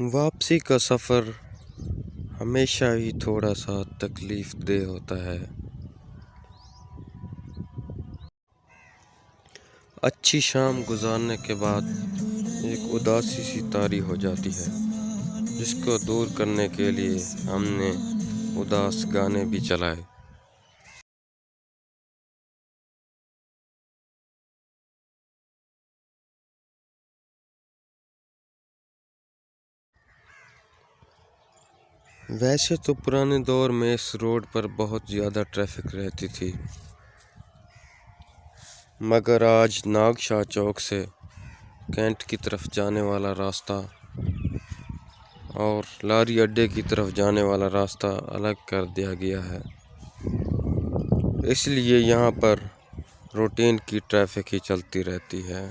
वापसी का सफ़र हमेशा ही थोड़ा सा तकलीफ देह होता है। अच्छी शाम गुजारने के बाद एक उदासी सी तारी हो जाती है, जिसको दूर करने के लिए हमने उदास गाने भी चलाए। वैसे तो पुराने दौर में इस रोड पर बहुत ज़्यादा ट्रैफिक रहती थी, मगर आज नागशाह चौक से कैंट की तरफ जाने वाला रास्ता और लारी अड्डे की तरफ जाने वाला रास्ता अलग कर दिया गया है। इसलिए यहाँ पर रूटीन की ट्रैफिक ही चलती रहती है।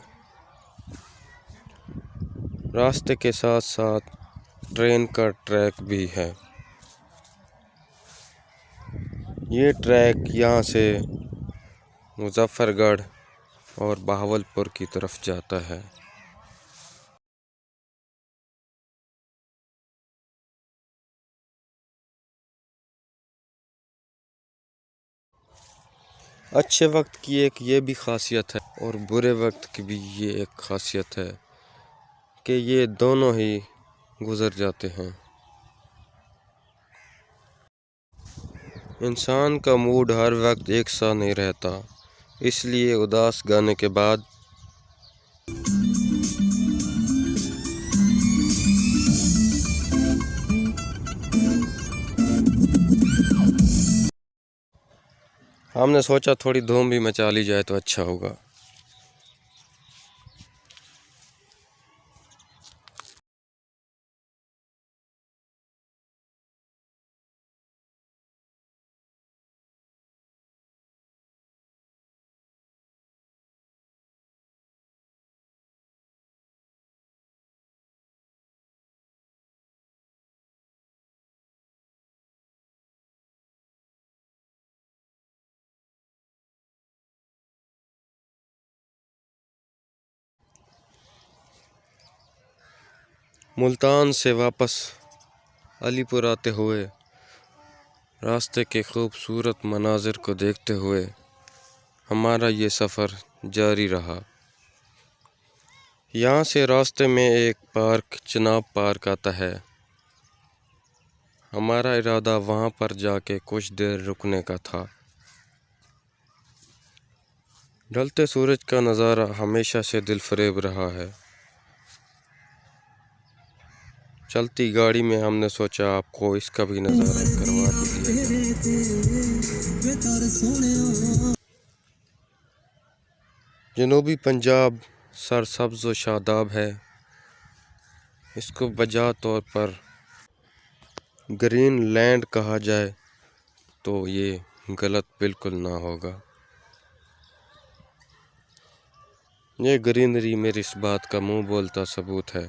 रास्ते के साथ साथ ट्रेन का ट्रैक भी है। ये ट्रैक यहाँ से मुजफ्फरगढ़ और बहावलपुर की तरफ जाता है। अच्छे वक्त की एक ये भी खासियत है और बुरे वक्त की भी ये एक खासियत है कि ये दोनों ही गुज़र जाते हैं। इंसान का मूड हर वक्त एक सा नहीं रहता, इसलिए उदास गाने के बाद हमने सोचा थोड़ी धूम भी मचा ली जाए तो अच्छा होगा। मुल्तान से वापस अलीपुर आते हुए रास्ते के खूबसूरत मनाजिर को देखते हुए हमारा ये सफ़र जारी रहा। यहाँ से रास्ते में एक पार्क चिनाब पार्क आता है। हमारा इरादा वहाँ पर जाके कुछ देर रुकने का था। ढलते सूरज का नज़ारा हमेशा से दिलफरेब रहा है। चलती गाड़ी में हमने सोचा आपको इसका भी नज़ारा करवा दिया जाए। जनूबी पंजाब सरसब्ज़ व शादाब है। इसको बजा तौर पर ग्रीन लैंड कहा जाए तो ये गलत बिल्कुल ना होगा। ये ग्रीनरी मेरी इस बात का मुंह बोलता सबूत है।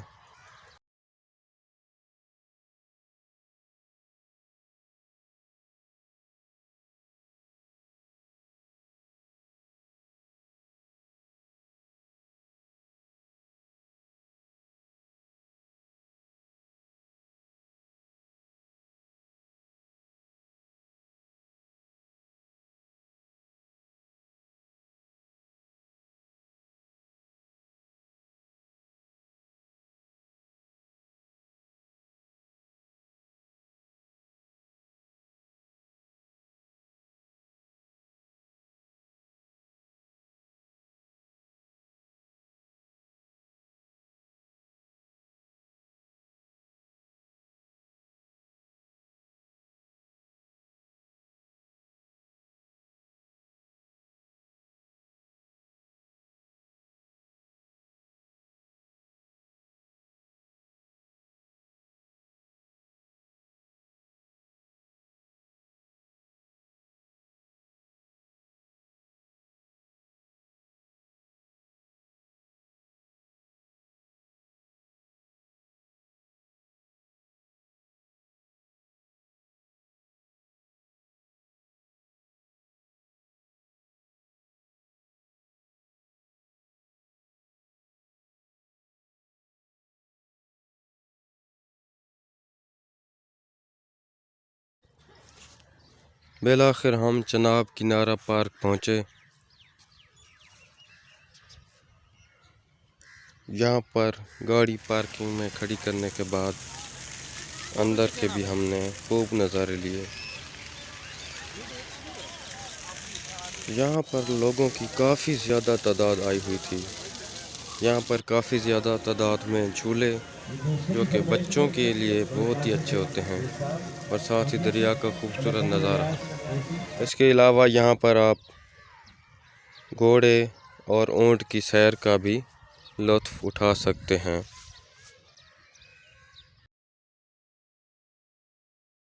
बिलाखिर हम चनाब किनारा पार्क पहुँचे। यहाँ पर गाड़ी पार्किंग में खड़ी करने के बाद अंदर के भी हमने खूब नज़ारे लिए। यहाँ पर लोगों की काफ़ी ज़्यादा तादाद आई हुई थी। यहाँ पर काफ़ी ज़्यादा तादाद में झूले जो कि बच्चों के लिए बहुत ही अच्छे होते हैं और साथ ही दरिया का खूबसूरत नज़ारा। इसके अलावा यहाँ पर आप घोड़े और ऊँट की सैर का भी लुत्फ़ उठा सकते हैं।